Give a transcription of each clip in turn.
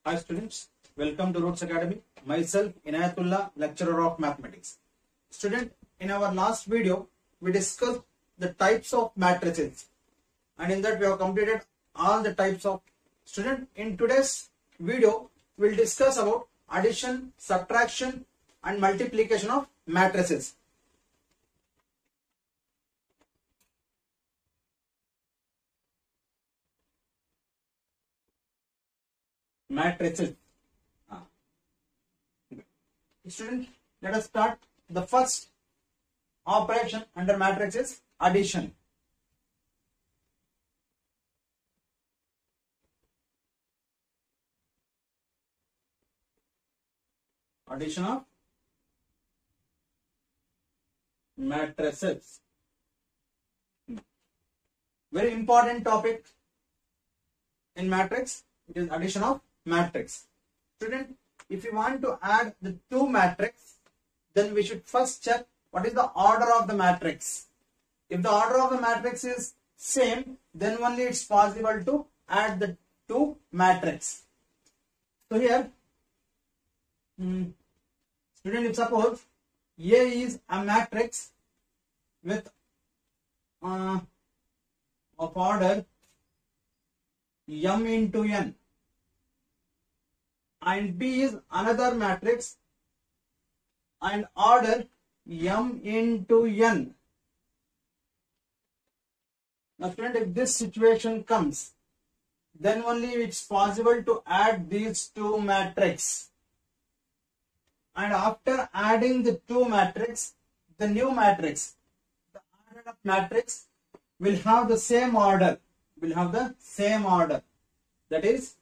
Hi students, welcome to Roots Academy. Myself Inayatullah, lecturer of mathematics. Student, in our last video, we discussed the types of matrices, and in that we have completed all the types of. Student, in today's video, we will discuss about addition, subtraction, and multiplication of matrices. Matrices. Student, let us start. The first operation under matrix is addition. Addition of matrices. Very important topic in matrix. It is addition of matrix. Student, if you want to add the two matrix, then we should first check what is the order of the matrix. If the order of the matrix is same, then only it's possible to add the two matrix. So here, student, if suppose A is a matrix with of order m into n, and B is another matrix and order m into n. Now student, if this situation comes, then only it's possible to add these two matrices. And after adding the two matrices, the new matrix, the added up matrix will have the same order. That is,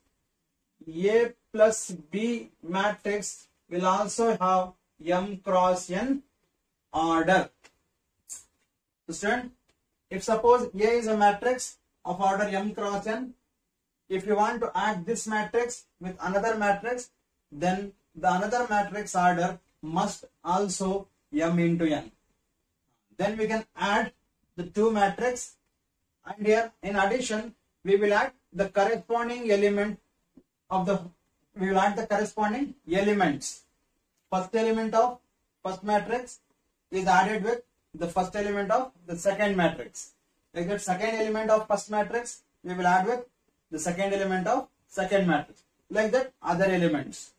A plus B matrix will also have m cross n order. So student, if suppose A is a matrix of order m cross n, if you want to add this matrix with another matrix, then the another matrix order must also m into n. Then we can add the two matrices, and here in addition we will add the corresponding element of the corresponding elements. First element of first matrix is added with the first element of the second matrix. Like that, second element of first matrix we will add with the second element of second matrix. Like that, other elements.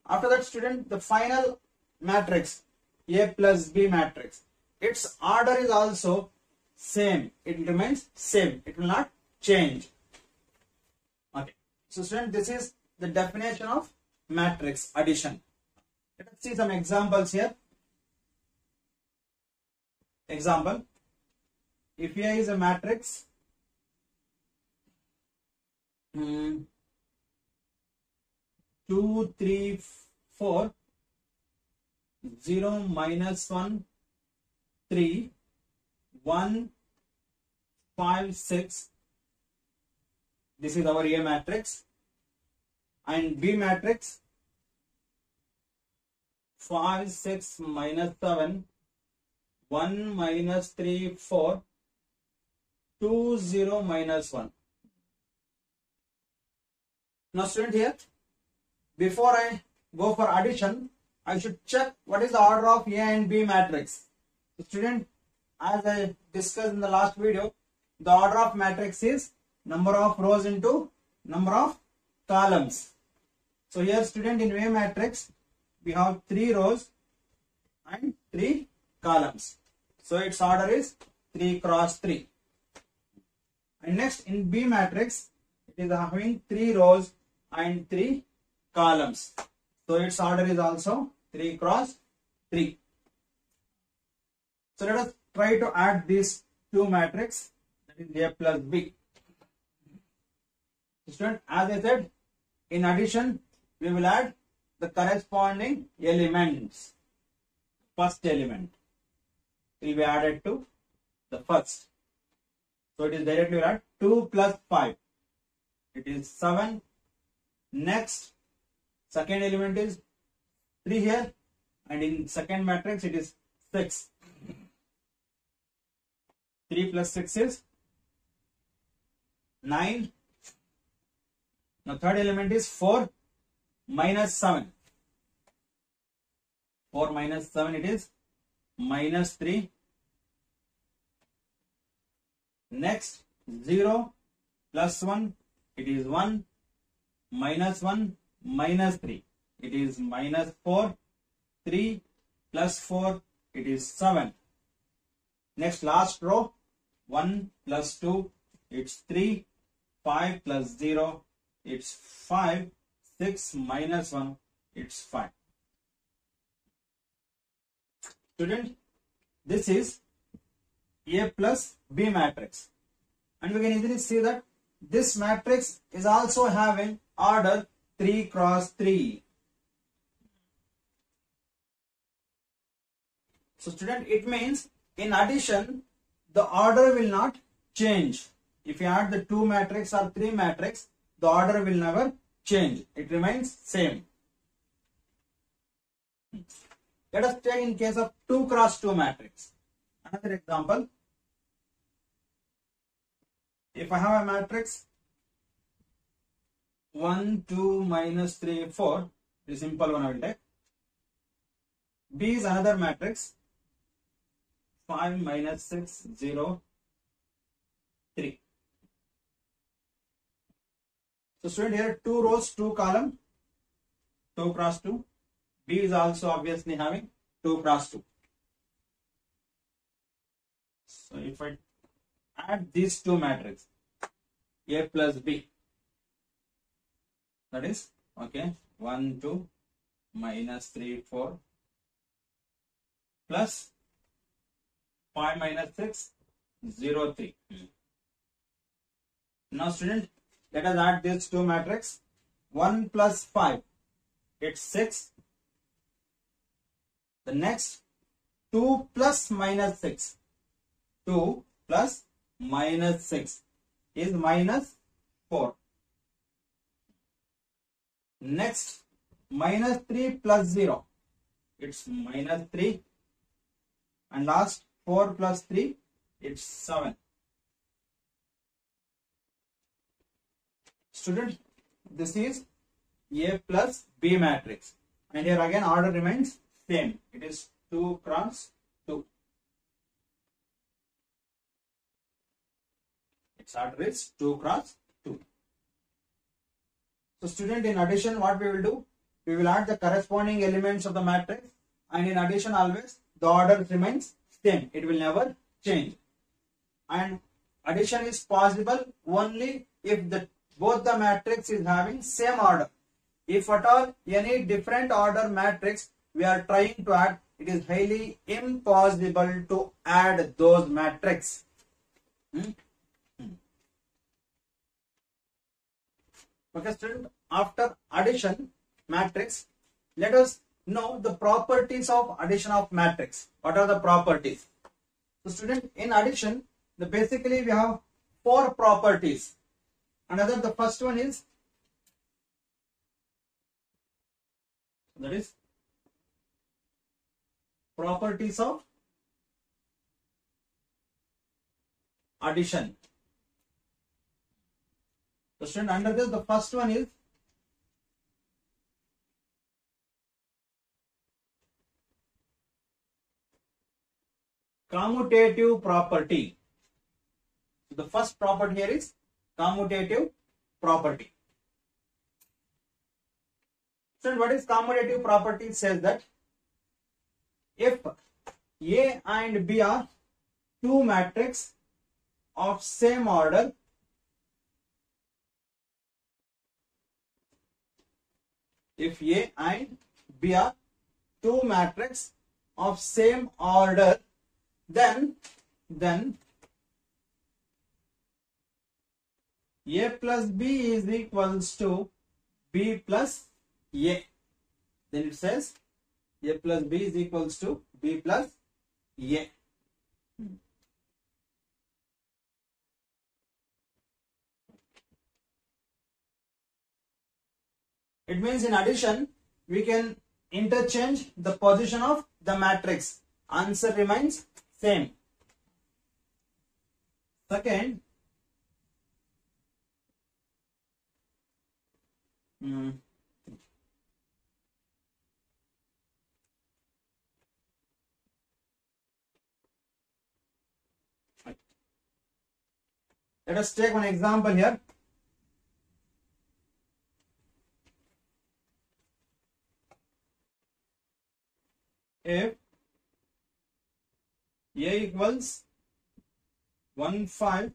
After that, student, the final matrix, A plus B matrix, its order is also same. It remains same. It will not change. Okay. So student, this is the definition of matrix addition. Let us see some examples here. Example, if A is a matrix, 2, 3, 4, 0, minus 1, 3, 1, 5, 6. This is our A matrix. And B matrix, 5, 6, minus 7, 1, minus 3, 4, 2, 0, minus 1. Now student, here, before I go for addition, I should check what is the order of A and B matrix. So student, as I discussed in the last video, the order of matrix is number of rows into number of columns. So here, student, in A matrix we have 3 rows and 3 columns. So its order is 3 cross 3. And next, in B matrix, it is having 3 rows and 3 columns. So its order is also 3 cross 3. So let us try to add these two matrices, that is A plus B. Student, as I said, in addition we will add the corresponding elements. First element will be added to the first. So it is directly add 2 plus 5. It is 7. Next, second element is 3 here, and in second matrix it is 6. 3 plus 6 is 9. Now third element is 4 minus 7. 4 minus 7, it is minus 3. Next 0 plus 1, it is 1. Minus 1 minus 3, it is minus 4. 3 plus 4, it is 7. Next last row, 1 plus 2, it's 3. 5 plus 0, it's 5. 6 minus 1, it's 5. Student, this is A plus B matrix. And we can easily see that this matrix is also having order 3 cross 3. So student, it means in addition, the order will not change. If you add the 2 matrix or 3 matrix, the order will never change. It remains same. Let us take in case of 2 cross 2 matrix. Another example. If I have a matrix 1, 2, minus 3, 4, the simple one I will take. B is another matrix 5, minus 6, 0, 3. So student, here 2 rows, 2 column, 2 cross 2. B is also obviously having 2 cross 2. So if I add these two matrices, A plus B, that is, okay, 1, 2, minus 3, 4, plus 5 minus 6, 0, 3. Now student, let us add these two matrices. 1 plus 5, it's 6. The next 2 plus minus 6. 2 plus minus 6 is minus 4. Next, minus 3 plus 0. It's minus 3. And last, 4 plus 3, it's 7. Student, this is A plus B matrix. And here again order remains same. It is 2 cross 2. Its order is 2 cross 2. So student, in addition, what we will do? We will add the corresponding elements of the matrix, and in addition always the order remains same. It will never change. And addition is possible only if both the matrix is having same order. If at all any different order matrix we are trying to add, it is highly impossible to add those matrix. Okay student, after addition matrix, let us know the properties of addition of matrix. What are the properties? So student, in addition, basically we have 4 properties. The first one is, that is properties of addition. So student, under this, the first one is commutative property. So the first property here is commutative property. So what is commutative property? It says that if A and B are 2 matrices of same order, if A and B are 2 matrices of same order, then A plus B is equals to B plus A. Then it says A plus B is equals to B plus A. It means in addition, we can interchange the position of the matrix. Answer remains same. Second, Mm. Let us take one example here. If A equals 1, 5,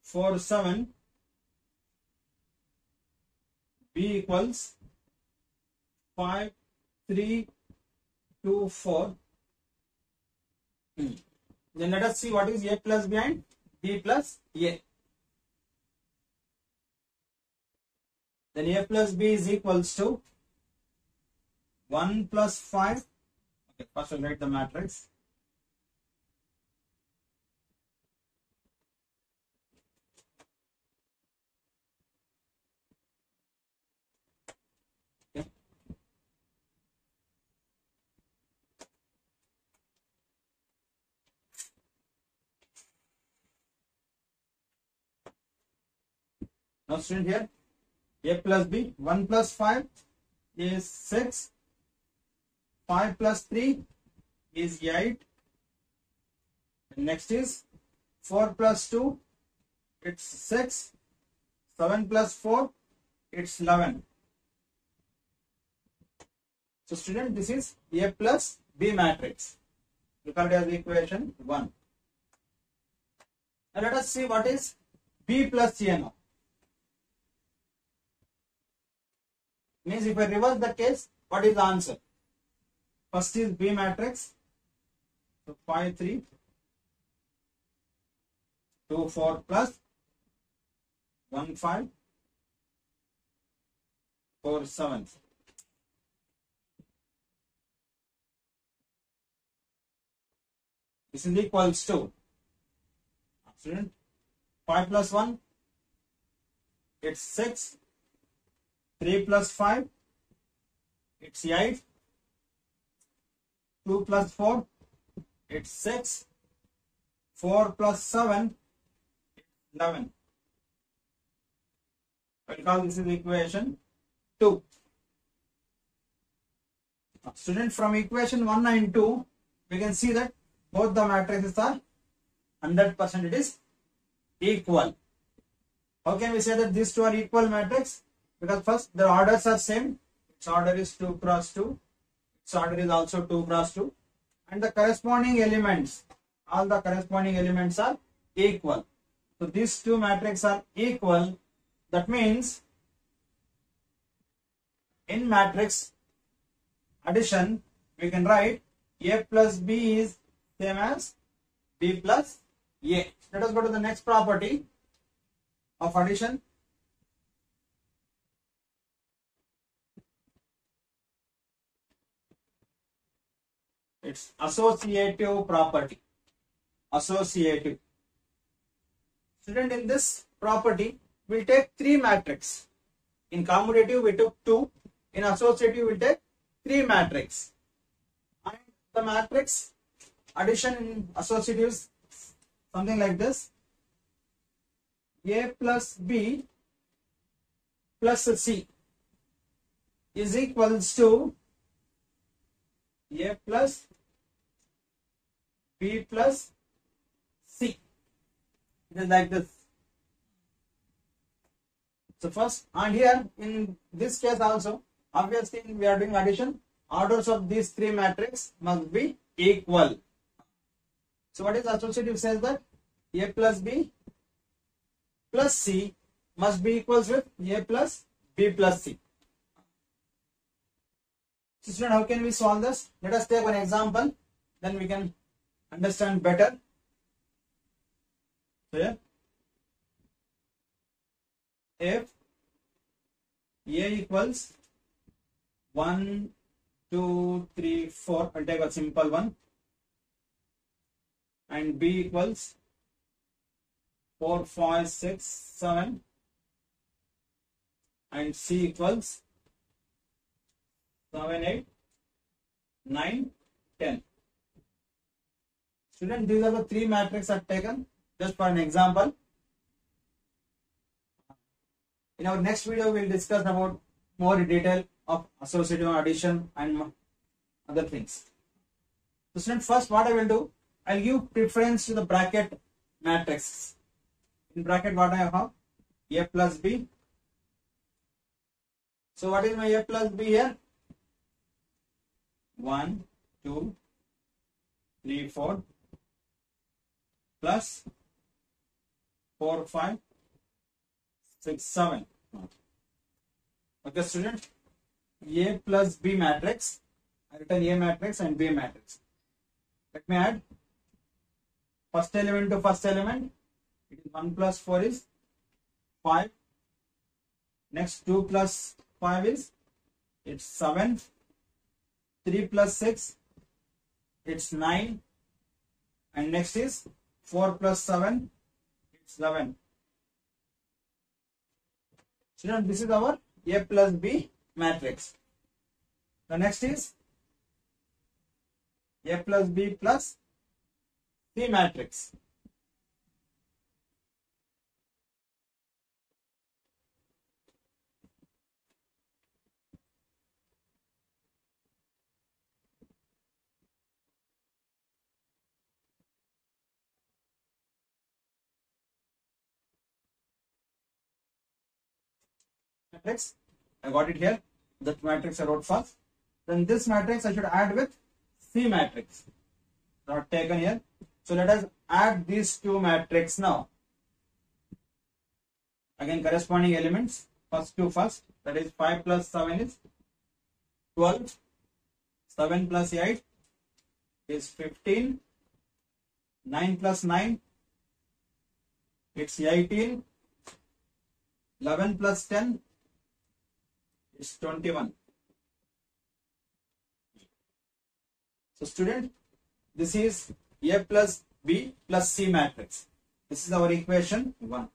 4, 7, B equals 5, 3, 2, 4. Then let us see what is A plus B and B plus A. Then A plus B is equals to 1 plus 5. Okay, first we'll write the matrix. Okay. Now student here, A plus B, 1 plus 5 is 6, 5 plus 3 is 8, and next is 4 plus 2, it's 6, 7 plus 4, it's 11. So student, this is A plus B matrix. We call it as equation 1. Now let us see what is B plus A now. Means if I reverse the case, what is the answer? First is B matrix. So 5, 3, 2, 4 plus 1, 5, 4, 7. This is equals to 5 plus 1, it's 6. 3 plus 5, it's 8. 2 plus 4, it's 6. 4 plus 7, it's 11. We'll call this is equation 2. Student, from equation 1 and 2, we can see that both the matrices are 100% it is equal. How can we say that these two are equal matrix? Because first the orders are same. Its order is 2 cross 2. Its order is also 2 cross 2. And the corresponding elements, all the corresponding elements are equal. So these two matrices are equal. That means in matrix addition, we can write A plus B is same as B plus A. Let us go to the next property of addition. It's associative property. Associative. Student, in this property, we'll take 3 matrices. In commutative, we took 2. In associative, we'll take 3 matrices. And the matrix addition in associative is something like this. A plus B plus C is equals to A plus B plus C. It is like this. So first, and here in this case also, obviously we are doing addition, orders of these 3 matrices must be equal. So what is associative says that A plus B plus C must be equals with A plus B plus C. So student, how can we solve this? Let us take one example, then we can understand better. So here, if A equals 1, 2, 3, 4, I'll take a simple one, and B equals 4, 5, 6, 7, and C equals 7, 8, 9, 10. Student, these are the 3 matrices are taken just for an example. In our next video, we'll discuss about more detail of associative addition and other things. So student, first what I will do, I'll give preference to the bracket matrix. In bracket what I have? A plus B. So what is my A plus B here? 1, 2, 3, 4 plus 4, 5, 6, 7. Okay, student. A plus B matrix. I written A matrix and B matrix. Let me add first element to first element. It is 1 plus 4 is 5. Next 2 plus 5 is it's 7. 3 plus 6 it's 9. And next is 4 plus 7 it's 11. So this is our A plus B matrix. The next is A plus B plus C matrix. Matrix, I got it here. That matrix I wrote first. Then this matrix I should add with C matrix. Not taken here. So let us add these two matrices now. Again, corresponding elements. First two first. That is 5 plus 7 is 12. 7 plus 8 is 15. 9 plus 9 it's 18. 11 plus 10 is 21. So student, this is A plus B plus C matrix. This is our equation 1.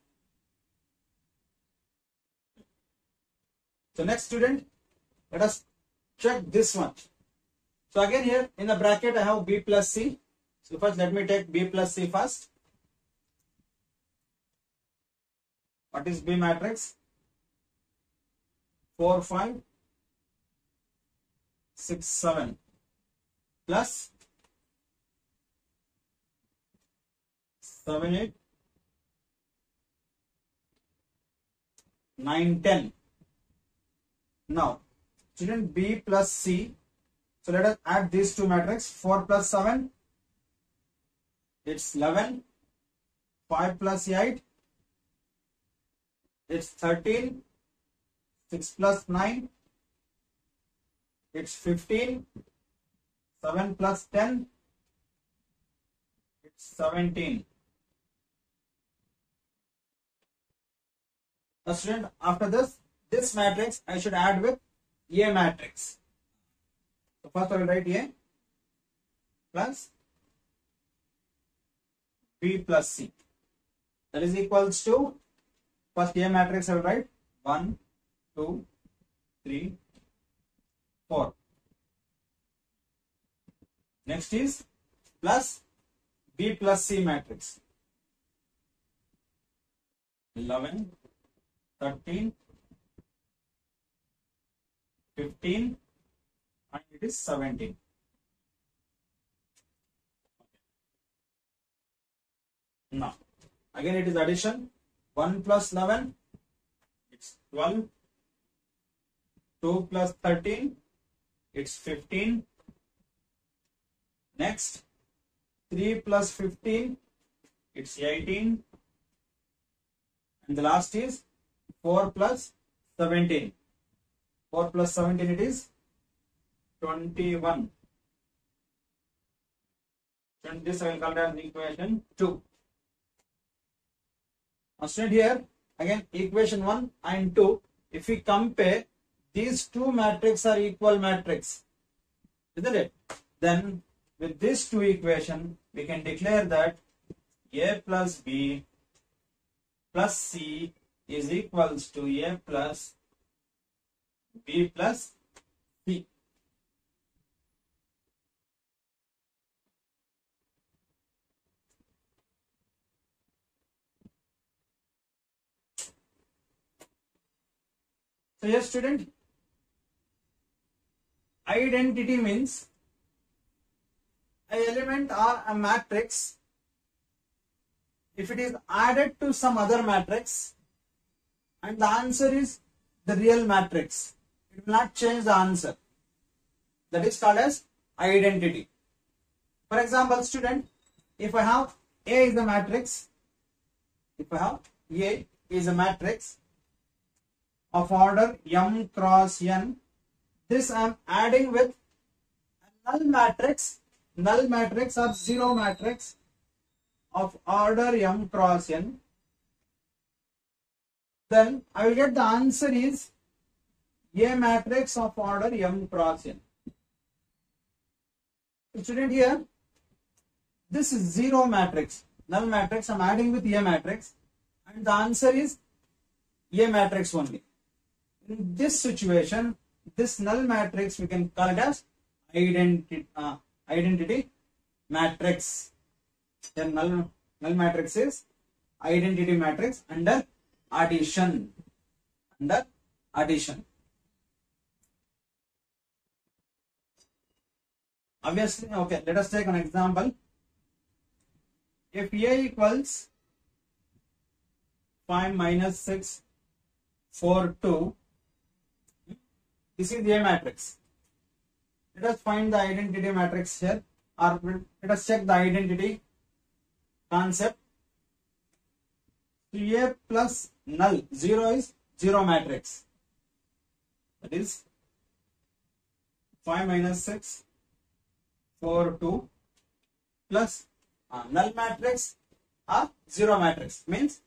So next student, let us check this one. So again here in the bracket I have B plus C. So first let me take B plus C first. What is B matrix? 4, 5, 6, 7 plus 7, 8, 9, 10. Now, student B plus C. So let us add these two matrices. 4 plus 7, it's 11. 5 plus 8, it's 13. 6 plus 9, it's 15. 7 plus 10, it's 17. Now student, after this matrix I should add with A matrix. So first I will write A plus B plus C. That is equals to, first A matrix I will write 1, 2, 3, 4. Next is plus B plus C matrix. 11, 13, 15 and it is 17. Now, again it is addition. 1 plus 11, it's 12. 2 plus 13, it's 15. Next, 3 plus 15, it's 18. And the last is 4 plus 17. 4 plus 17 it is 21. And this I will call as equation 2. Now student here, again equation 1 and 2, if we compare, these two matrices are equal matrix, isn't it? Then with these two equations, we can declare that A plus B plus C is equals to A plus B plus C. So yes, student, identity means an element or a matrix, if it is added to some other matrix and the answer is the real matrix, it will not change the answer. That is called as identity. For example, student, if I have A is a matrix, if I have A is a matrix of order m cross n, this I am adding with a null matrix or zero matrix of order m cross n, then I will get the answer is A matrix of order m cross n. Student, here this is zero matrix, null matrix, I am adding with A matrix and the answer is A matrix only. In this situation, this null matrix we can call it as identity matrix. The null matrix is identity matrix under addition. Obviously, okay, let us take an example. If A equals 5 minus 6, 4, 2, this is A matrix. Let us find the identity matrix here, or let us check the identity concept. So A plus null, 0 is 0 matrix. That is 5 minus 6, 4, 2 plus null matrix or 0 matrix, means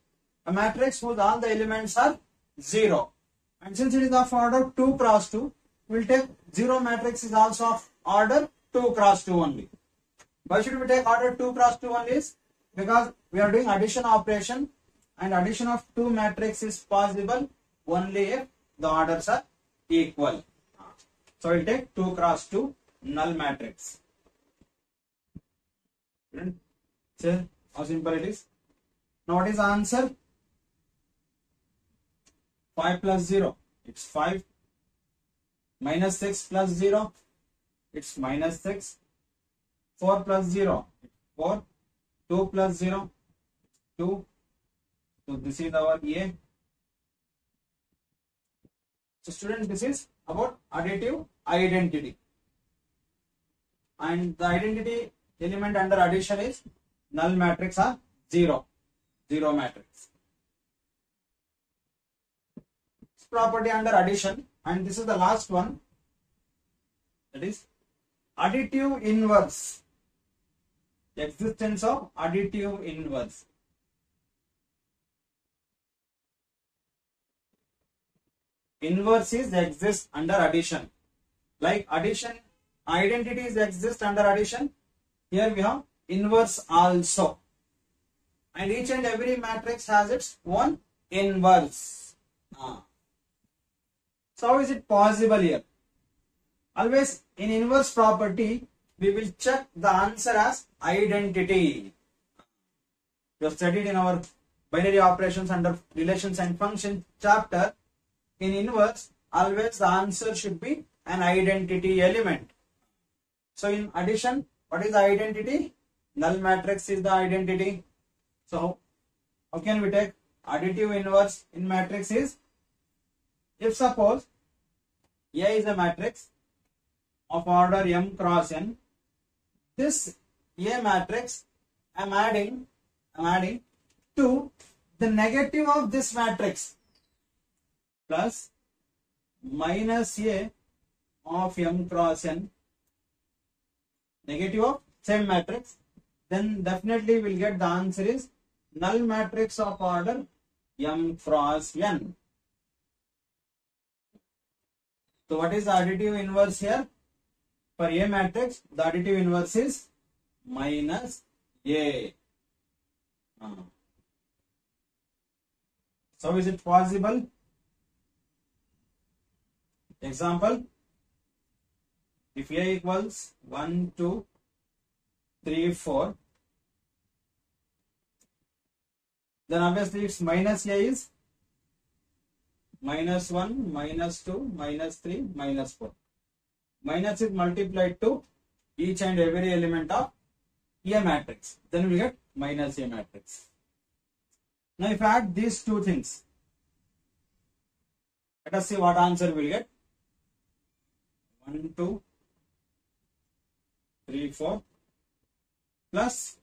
a matrix whose all the elements are 0. And since it is of order 2 cross 2, we will take 0 matrix is also of order 2 cross 2 only. Why should we take order 2 cross 2 only? Is because we are doing addition operation and addition of 2 matrix is possible only if the orders are equal. So we will take 2 cross 2 null matrix. See how simple it is. Now what is the answer? 5 plus 0, it's 5. Minus 6 plus 0, it's minus 6. 4 plus 0, it's 4. 2 plus 0, 2. So this is our A. So students, this is about additive identity. And the identity element under addition is null matrix or 0 matrix. This property under addition, and this is the last one, that is additive inverse. The existence of additive inverse. Inverse is exist under addition. Like addition, identities exist under addition. Here we have inverse also. And each and every matrix has its own inverse. So how is it possible here? Always in inverse property, we will check the answer as identity. We have studied in our binary operations under relations and functions chapter. In inverse, always the answer should be an identity element. So in addition, what is the identity? Null matrix is the identity. So how can we take additive inverse in matrix is, if suppose A is a matrix of order m cross n, this A matrix I am adding to the negative of this matrix plus minus A of m cross n, negative of same matrix, then definitely we'll get the answer is null matrix of order m cross n. So what is the additive inverse here? For A matrix, the additive inverse is minus A. So is it possible? Example, if A equals 1, 2, 3, 4, then obviously its minus A is minus 1, minus 2, minus 3, minus 4. Minus is multiplied to each and every element of A matrix. Then we get minus A matrix. Now if I add these two things, let us see what answer we will get. 1, 2, 3, 4 plus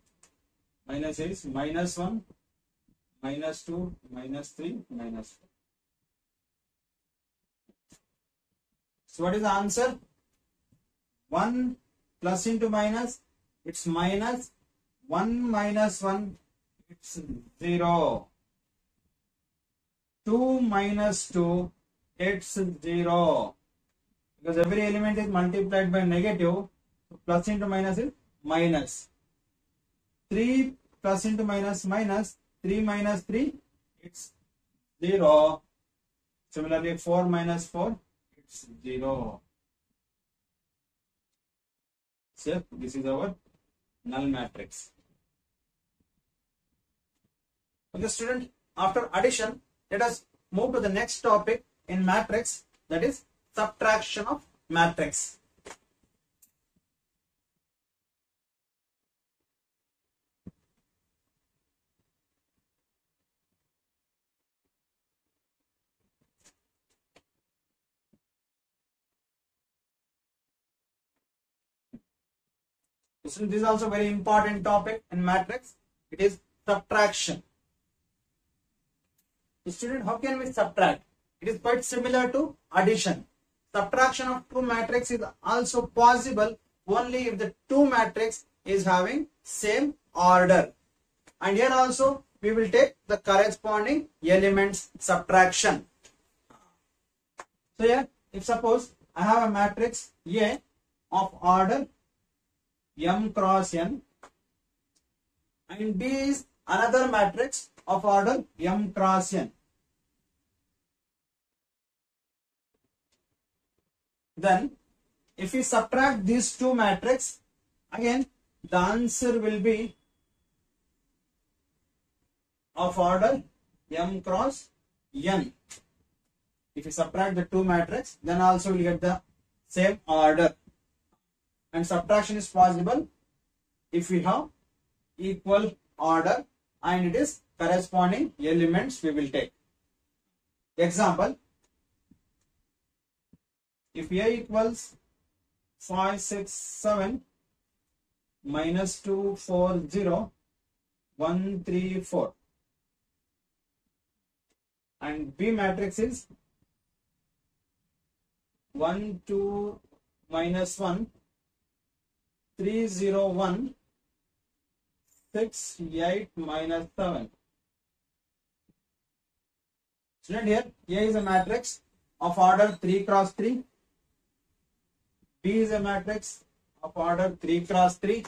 minus is minus 1, minus 2, minus 3, minus 4. So what is the answer? 1 plus into minus, it's minus. 1 minus 1, it's 0. 2 minus 2, it's 0. Because every element is multiplied by negative, so plus into minus is minus. 3 plus into minus, minus. 3 minus 3, it's 0. Similarly, 4 minus 4, it's 0. So this is our null matrix. Okay, student, after addition, let us move to the next topic in matrix, that is subtraction of matrix. This is also very important topic in matrix. It is subtraction. So student, how can we subtract? It is quite similar to addition. Subtraction of two matrix is also possible only if the two matrix is having same order. And here also we will take the corresponding elements subtraction. So here, if suppose I have a matrix A of order M cross N and B is another matrix of order M cross N. Then if we subtract these two matrices, again the answer will be of order M cross N. If we subtract the two matrices, then also we will get the same order. And subtraction is possible if we have equal order and it is corresponding elements we will take. Example, if A equals 5, 6, 7, minus 2, 4, 0, 1, 3, 4 and B matrix is 1, 2, minus 1, 3, 0, 1, 6, 8, minus 7. Student, here A is a matrix of order 3 cross 3. B is a matrix of order 3 cross 3.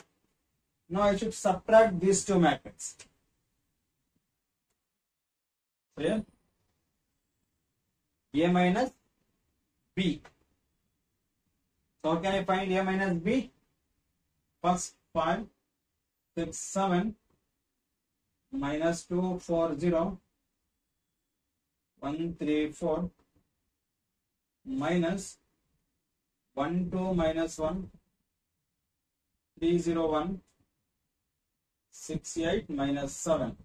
Now I should subtract these two matrices. So here A minus B. So how can I find A minus B? First 5, 6, 7, minus 2, 4, 0, 1, 3, 4, minus 1, 2, minus 1, 3, 0, 1, 6, 8, minus 7.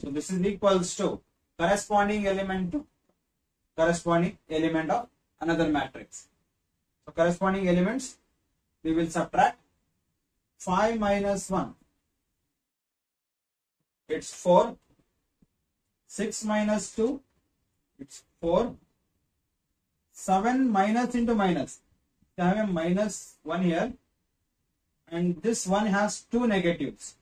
So this is equals to corresponding element of another matrix. So corresponding elements, we will subtract 5 minus 1, it's 4, 6 minus 2, it's 4, 7 minus into minus, I have a minus 1 here and this one has two negatives.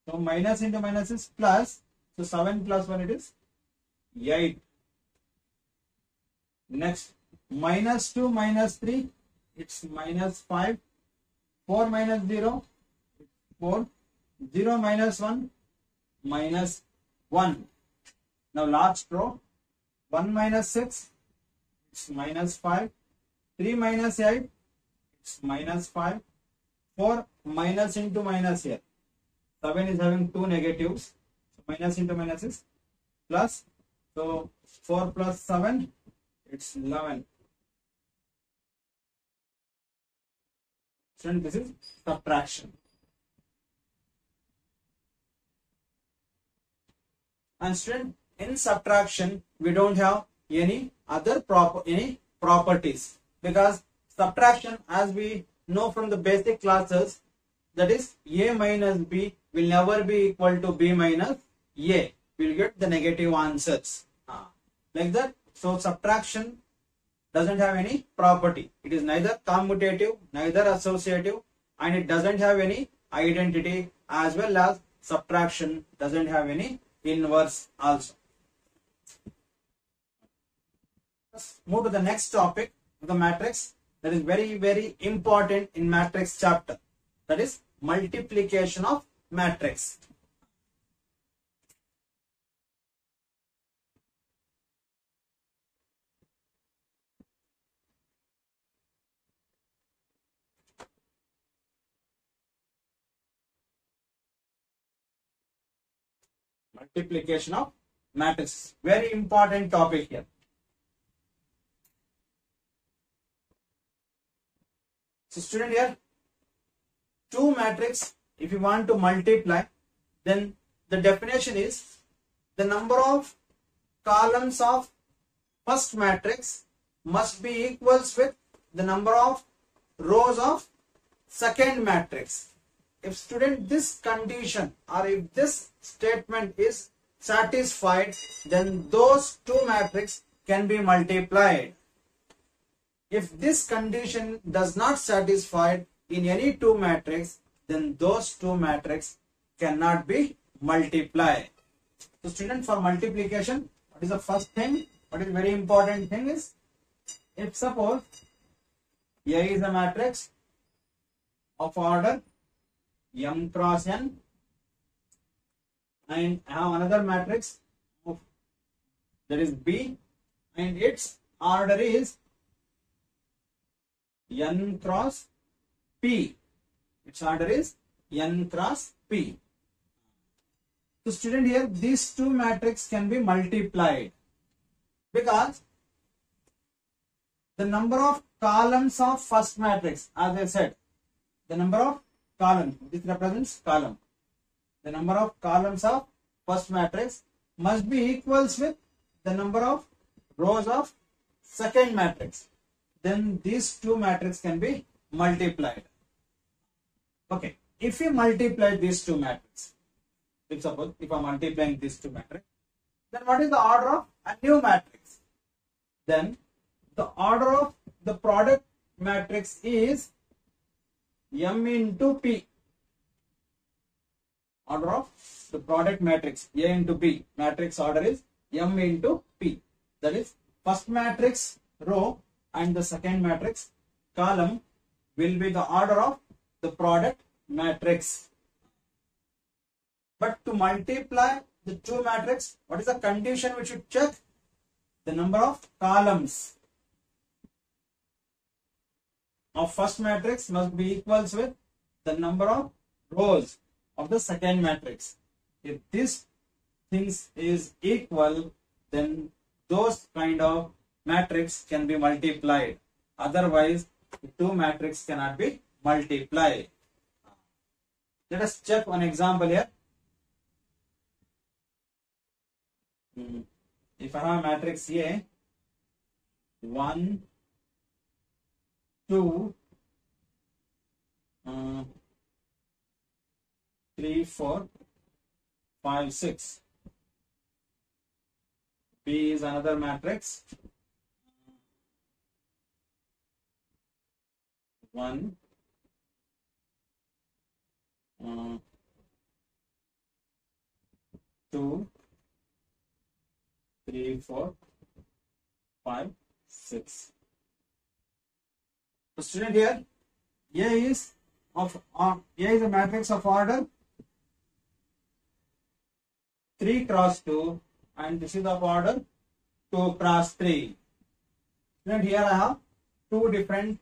So minus into minus is plus, so 7 plus 1 it is 8. Next, minus 2 minus 3, it's minus 5, 4 minus 0, 4, 0 minus 1, minus 1. Now last row, 1 minus 6, it's minus 5, 3 minus 8, it's minus 5, 4 minus into minus here. 7 is having two negatives, so minus into minus is plus, So 4 plus 7, it's 11. Student, this is subtraction. And student, in subtraction, we don't have any other properties, because subtraction, as we know from the basic classes, that is a minus b will never be equal to b minus a. We'll get the negative answers like that. So subtraction doesn't have any property. It is neither commutative, neither associative, and it doesn't have any identity, as well as subtraction doesn't have any inverse also. Let's move to the next topic, the matrix, that is very, very important in matrix chapter. That is multiplication of matrix. Multiplication of matrix, very important topic here. So student, here two matrix, if you want to multiply, then the definition is the number of columns of first matrix must be equals with the number of rows of second matrix. If student, this condition or if this statement is satisfied, then those two matrices can be multiplied. If this condition does not satisfy in any two matrix, then those two matrices cannot be multiplied. So student, for multiplication, what is the first thing? What is very important thing is, if suppose A is a matrix of order m cross n, and I have another matrix of, that is B, and its order is n cross p. Its order is n cross p. So student, here these two matrices can be multiplied, because the number of columns of first matrix, as I said, the number of columns, this represents column. The number of columns of first matrix must be equals with the number of rows of second matrix. Then these two matrices can be multiplied. Okay, if we multiply these two matrices, if suppose if I am multiplying these two matrices, then what is the order of a new matrix? Then the order of the product matrix is m into p. Order of the product matrix A into B, matrix order is m into p. That is, first matrix row and the second matrix column will be the order of the product matrix. But to multiply the two matrix, what is the condition we should check? The number of columns of first matrix must be equals with the number of rows of the second matrix. If this things is equal, then those kind of matrix can be multiplied. Otherwise, the two matrix cannot be multiplied. Let us check one example here. If I have a matrix A, 1, 2, 3, 4, 5, 6. B is another matrix. 1, 2, 3, 4, 5, 6. So student, here A is a matrix of order 3 cross 2, and this is of order 2 cross 3. Student, here I have two different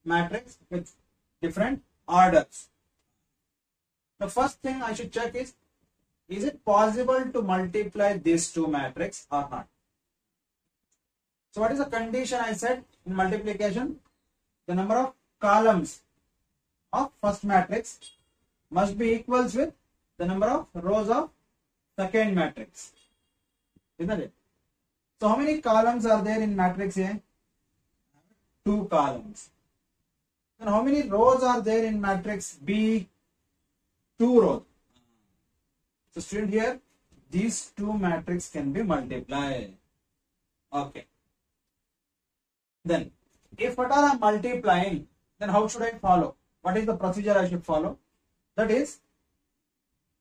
matrices with different orders. The first thing I should check is it possible to multiply these two matrices or not? So what is the condition I said in multiplication? The number of columns of first matrix must be equals with the number of rows of second matrix. Isn't it? So how many columns are there in matrix A? 2 columns. Then how many rows are there in matrix B? 2 rows. So student, here these two matrices can be multiplied. Okay. Then if at all I am multiplying, then how should I follow? What is the procedure I should follow? That is,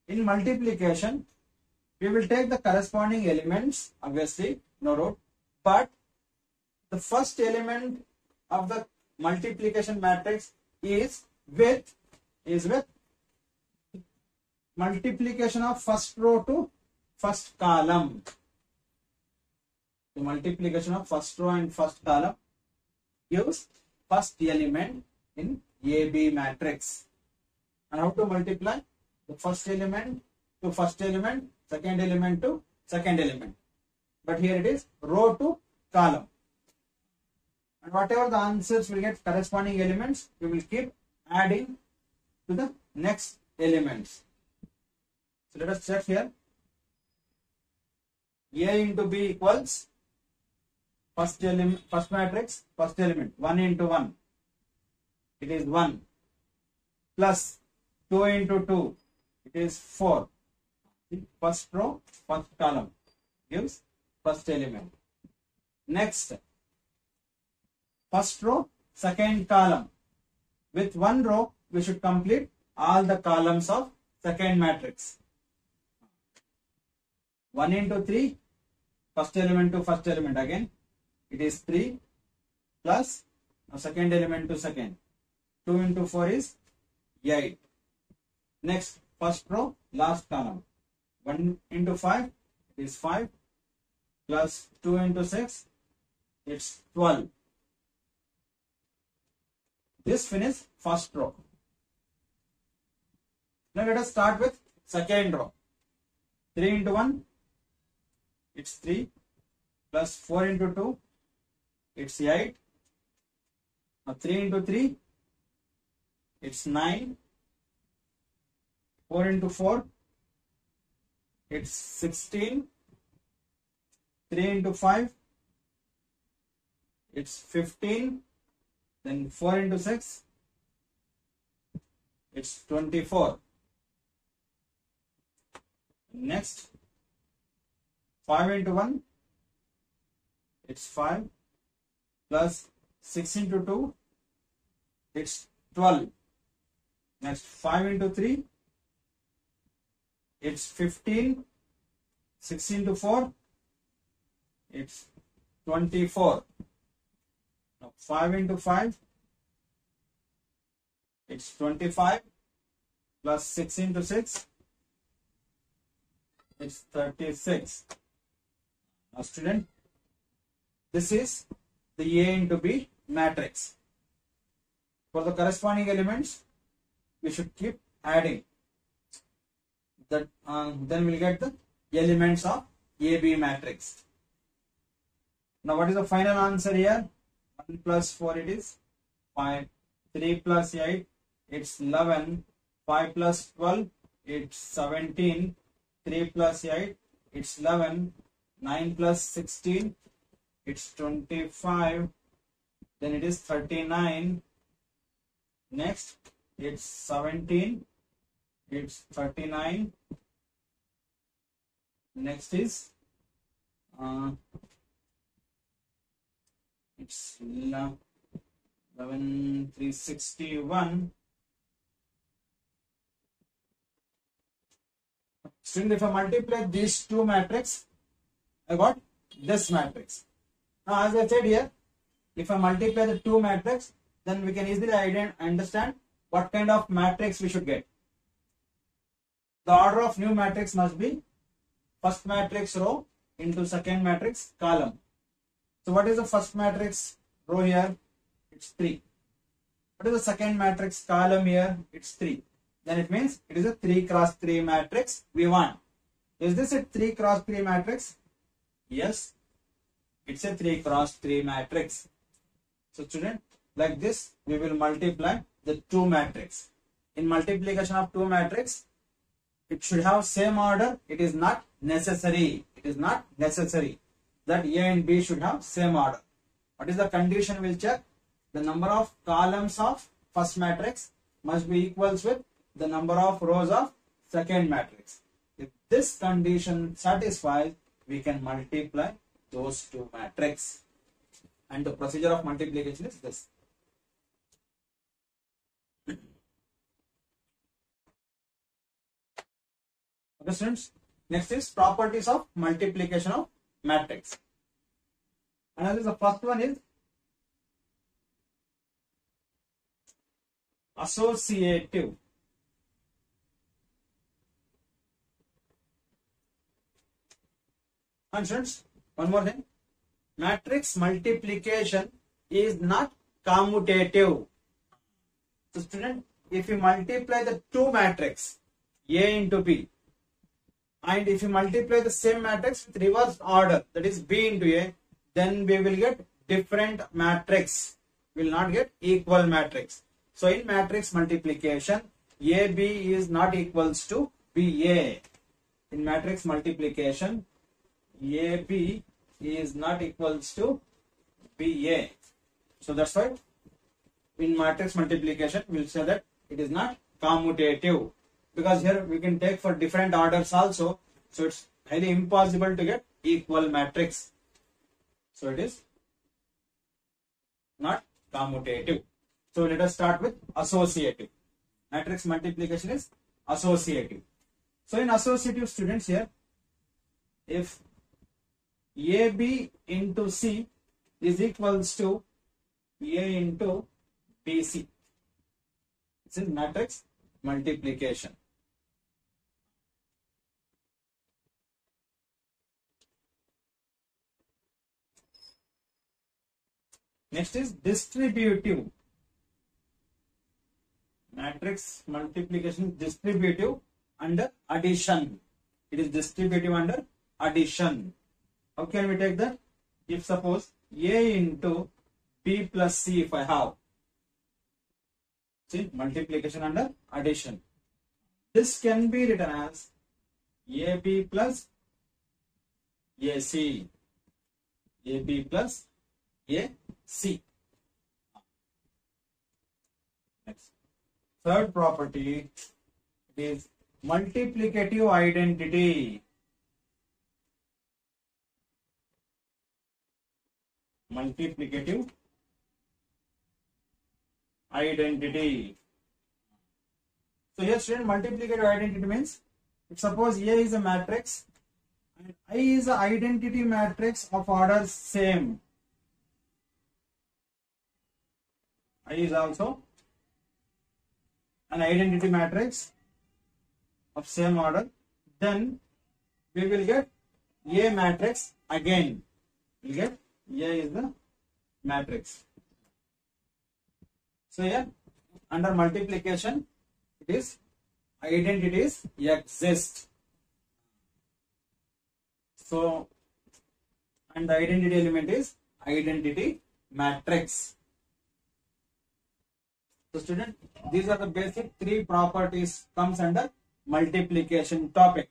in multiplication, we will take the corresponding elements, obviously, no doubt, but the first element of the multiplication matrix is with multiplication of first row to first column. The multiplication of first row and first column gives first element in AB matrix. And how to multiply? The first element to first element, second element to second element. But here it is row to column. And whatever the answers will get corresponding elements, we will keep adding to the next elements. So let us check here. A into B equals first element, first matrix, first element, 1 into 1. It is 1 plus 2 into 2. It is 4. First row, first column gives first element. Next, first row, second column. With one row, we should complete all the columns of second matrix. 1 into 3, first element to first element again. It is 3 plus second element to second. 2 into 4 is 8. Next, first row, last column. 1 into 5 is 5 plus 2 into 6, it's 12. This finishes first row. Now let us start with second row. 3 into 1, it's 3 plus 4 into 2, it's 8. Now 3 into 3, it's 9. 4 into 4, it's 16. 3 into 5, it's 15. Then 4 into 6, it's 24. Next, 5 into 1, it's 5 plus 6 into 2, it's 12. Next, 5 into 3, it's 15. 6 into 4, it's 24. Now 5 into 5, it's 25 plus 6 into 6, it's 36. Now student, this is the A into B matrix. For the corresponding elements, we should keep adding. That then we'll get the elements of AB matrix. Now what is the final answer here? 1 plus 4, it is 5. 3 plus 8, it's 11. 5 plus 12, it's 17. 3 plus 8, it's 11. 9 plus 16, it's 25. Then it is 39. Next, it's 17. It's 39. Next is it's 11, 361. Student, if I multiply these two matrices, I got this matrix. Now, as I said here, if I multiply the two matrices, then we can easily understand what kind of matrix we should get. The order of new matrix must be first matrix row into second matrix column. So what is the first matrix row here? It's 3. What is the second matrix column here? It's 3. Then it means it is a 3 cross 3 matrix we want. Is this a 3 cross 3 matrix? Yes. It's a 3 cross 3 matrix. So student, like this we will multiply the two matrix. In multiplication of two matrix, it should have same order. It is not necessary. It is not necessary that A and B should have same order. What is the condition? We'll check. The number of columns of first matrix must be equals with the number of rows of second matrix. If this condition satisfies, we can multiply those two matrix. And the procedure of multiplication is this. Okay, students. Next is properties of multiplication of matrix. And the first one is associative. And students, one more thing. Matrix multiplication is not commutative. So student, if you multiply the two matrix A into B, and if you multiply the same matrix with reverse order, that is B into A, then we will get different matrix. We will not get equal matrix. So in matrix multiplication, AB is not equals to BA. In matrix multiplication, AB is not equals to BA. So that's why in matrix multiplication we will say that it is not commutative, because here we can take for different orders also. So it's highly impossible to get equal matrix. So it is not commutative. So let us start with associative. Matrix multiplication is associative. So in associative, students, here, if AB into C is equals to A into BC, this is matrix multiplication. Next is distributive. Matrix multiplication is distributive under addition. It is distributive under addition. How can we take that? If suppose A into B plus C, if I have, see, multiplication under addition, this can be written as AB plus AC. AB plus AC. Next, third property is multiplicative identity. Multiplicative identity. So here, student, multiplicative identity means, if suppose A is a matrix and I is an identity matrix of order same, I is also an identity matrix of same order, then we will get A matrix again. We will get A is the matrix. So here, under multiplication, it is identities exist. So, and the identity element is identity matrix. So student, these are the basic three properties comes under multiplication topic.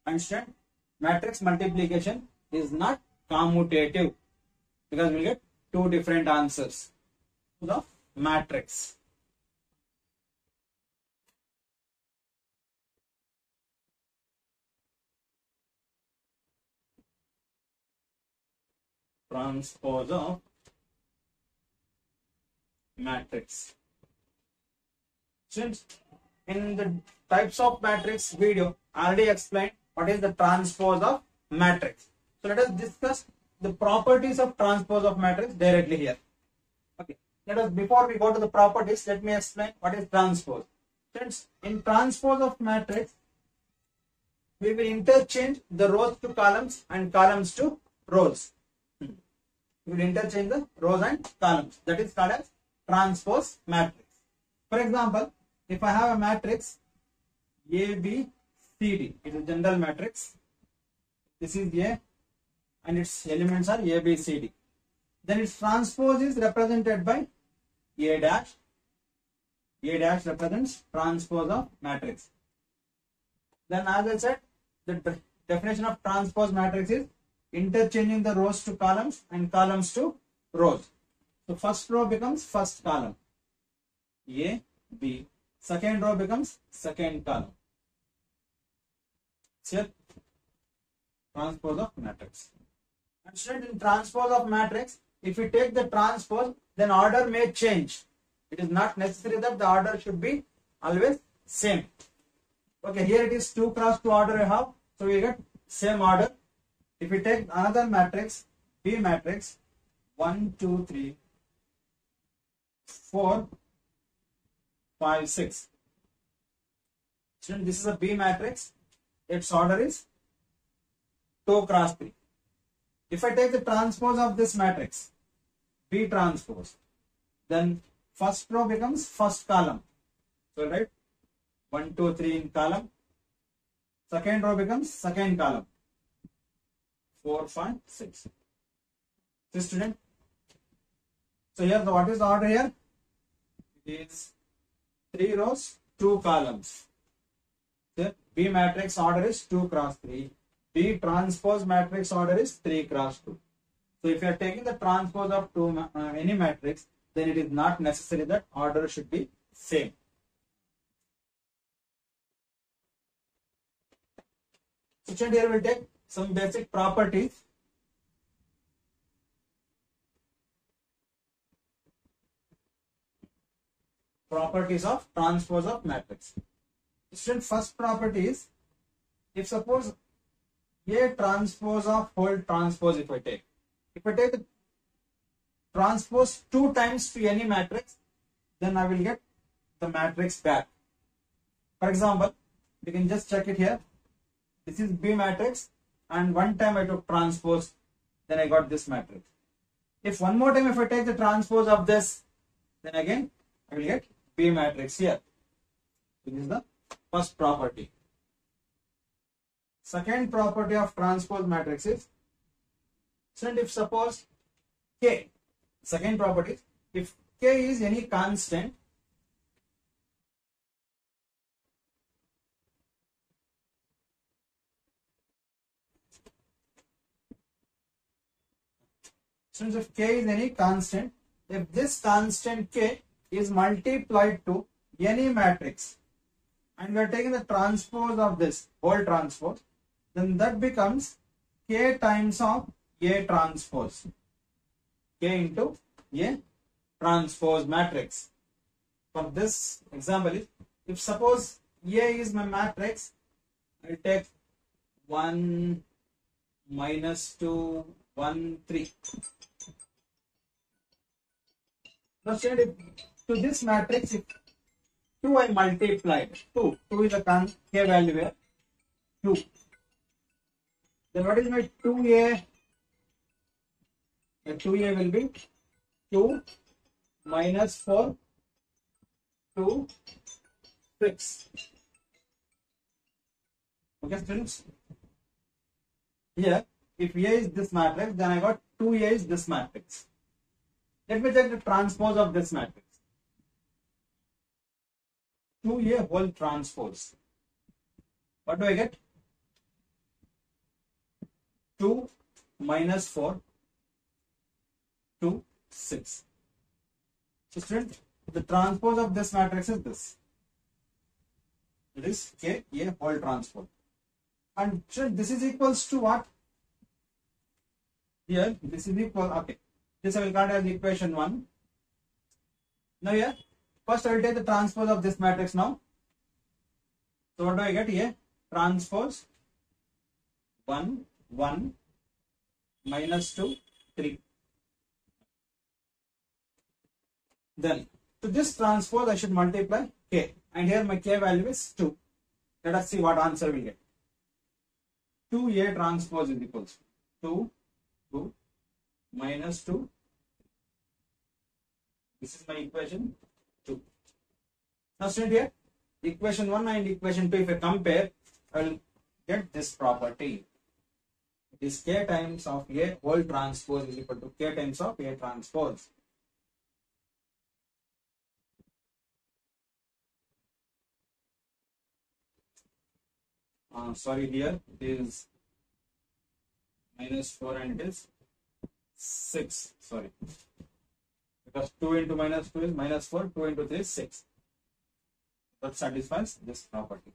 Understand? Matrix multiplication is not commutative, because we will get two different answers to the matrix. Transpose of matrix. Since in the types of matrix video, I already explained what is the transpose of matrix. So let us discuss the properties of transpose of matrix directly here. Okay. Let us, before we go to the properties, let me explain what is transpose. Since in transpose of matrix, we will interchange the rows to columns and columns to rows. We will interchange the rows and columns. That is called as transpose matrix. For example, if I have a matrix A, B, C, D, it is a general matrix. This is A and its elements are A, B, C, D. Then its transpose is represented by A dash. A dash represents transpose of matrix. Then as I said, the definition of transpose matrix is interchanging the rows to columns and columns to rows. So first row becomes first column, A, B. Second row becomes second column. Here, transpose of matrix. And student, in transpose of matrix, if we take the transpose, then order may change. It is not necessary that the order should be always same. Okay, here it is 2 cross 2 order you have, so we get same order. If we take another matrix, B matrix, 1, 2, 3, 4, 5, 6. Student, this is a B matrix. Its order is 2 cross 3. If I take the transpose of this matrix, B transpose, then first row becomes first column. So right, 1, 2, 3 in column. Second row becomes second column. 4, 5, 6. See student? So here, what is the order here? It is 3 rows, 2 columns. Here, B matrix order is 2 cross 3. B transpose matrix order is 3 cross 2. So if you are taking the transpose of any matrix, then it is not necessary that order should be same. So here we will take some basic properties. Properties of transpose of matrix. Student, first property is, if suppose A transpose of whole transpose, if I take the transpose 2 times to any matrix, then I will get the matrix back. For example, you can just check it here. This is B matrix, and one time I took transpose, then I got this matrix. If one more time if I take the transpose of this, then again I will get B matrix here. This is the first property. Second property of transpose matrix is, and if suppose K, second property, if K is any constant, since if K is any constant, if this constant K is multiplied to any matrix, and we are taking the transpose of this whole transpose, then that becomes K times of A transpose. K into A transpose matrix. For this example, if suppose A is my matrix, I will take 1, -2, 1, 3. Now, if to this matrix, if 2 I multiplied, 2 is a K value here, 2. Then what is my 2A? The 2A will be 2 minus 4, 2, 6. Okay, students? Here, if A is this matrix, then I got 2A is this matrix. Let me check the transpose of this matrix. 2A whole transpose. What do I get? 2 minus 4, 2, 6. So student, the transpose of this matrix is this. It is K, A whole transpose. And student, this is equals to what? Here, this is equal, okay. This I will count as equation 1. Now here, first I will take the transpose of this matrix now. So what do I get here? Transpose 1, 1, -2, 3. Then to this transpose I should multiply K, and here my K value is 2. Let us see what answer we get. 2A transpose is equals to 2, 2, -2. This is my equation 2. Now student, here equation 1 and equation 2, if I compare, I will get this property. It is K times of A whole transpose is equal to K times of A transpose. Sorry, here it is minus 4 and it is 6. Sorry. Because 2 into minus 2 is minus 4, 2 into 3 is 6. That satisfies this property.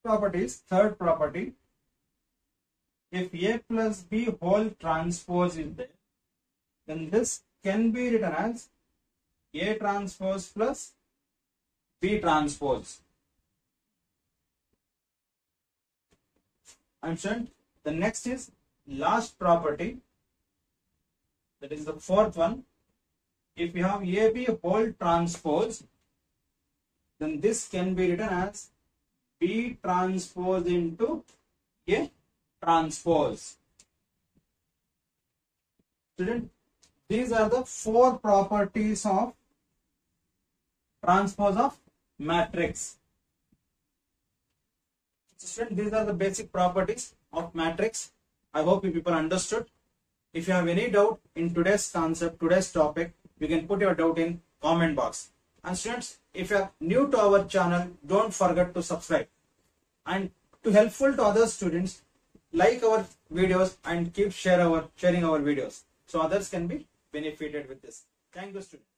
Third property, if A plus B whole transpose is there, then this can be written as A transpose plus B transpose. Understand? The next is last property, that is the fourth one. If you have AB whole transpose, then this can be written as B transpose into A transpose. Student, these are the 4 properties of transpose of matrix. Student, these are the basic properties of matrix. I hope you people understood. If you have any doubt in today's concept, today's topic, you can put your doubt in comment box. And students, if you are new to our channel, don't forget to subscribe. And to helpful to other students, like our videos and keep sharing our videos so others can be benefited with this. Thank you, students.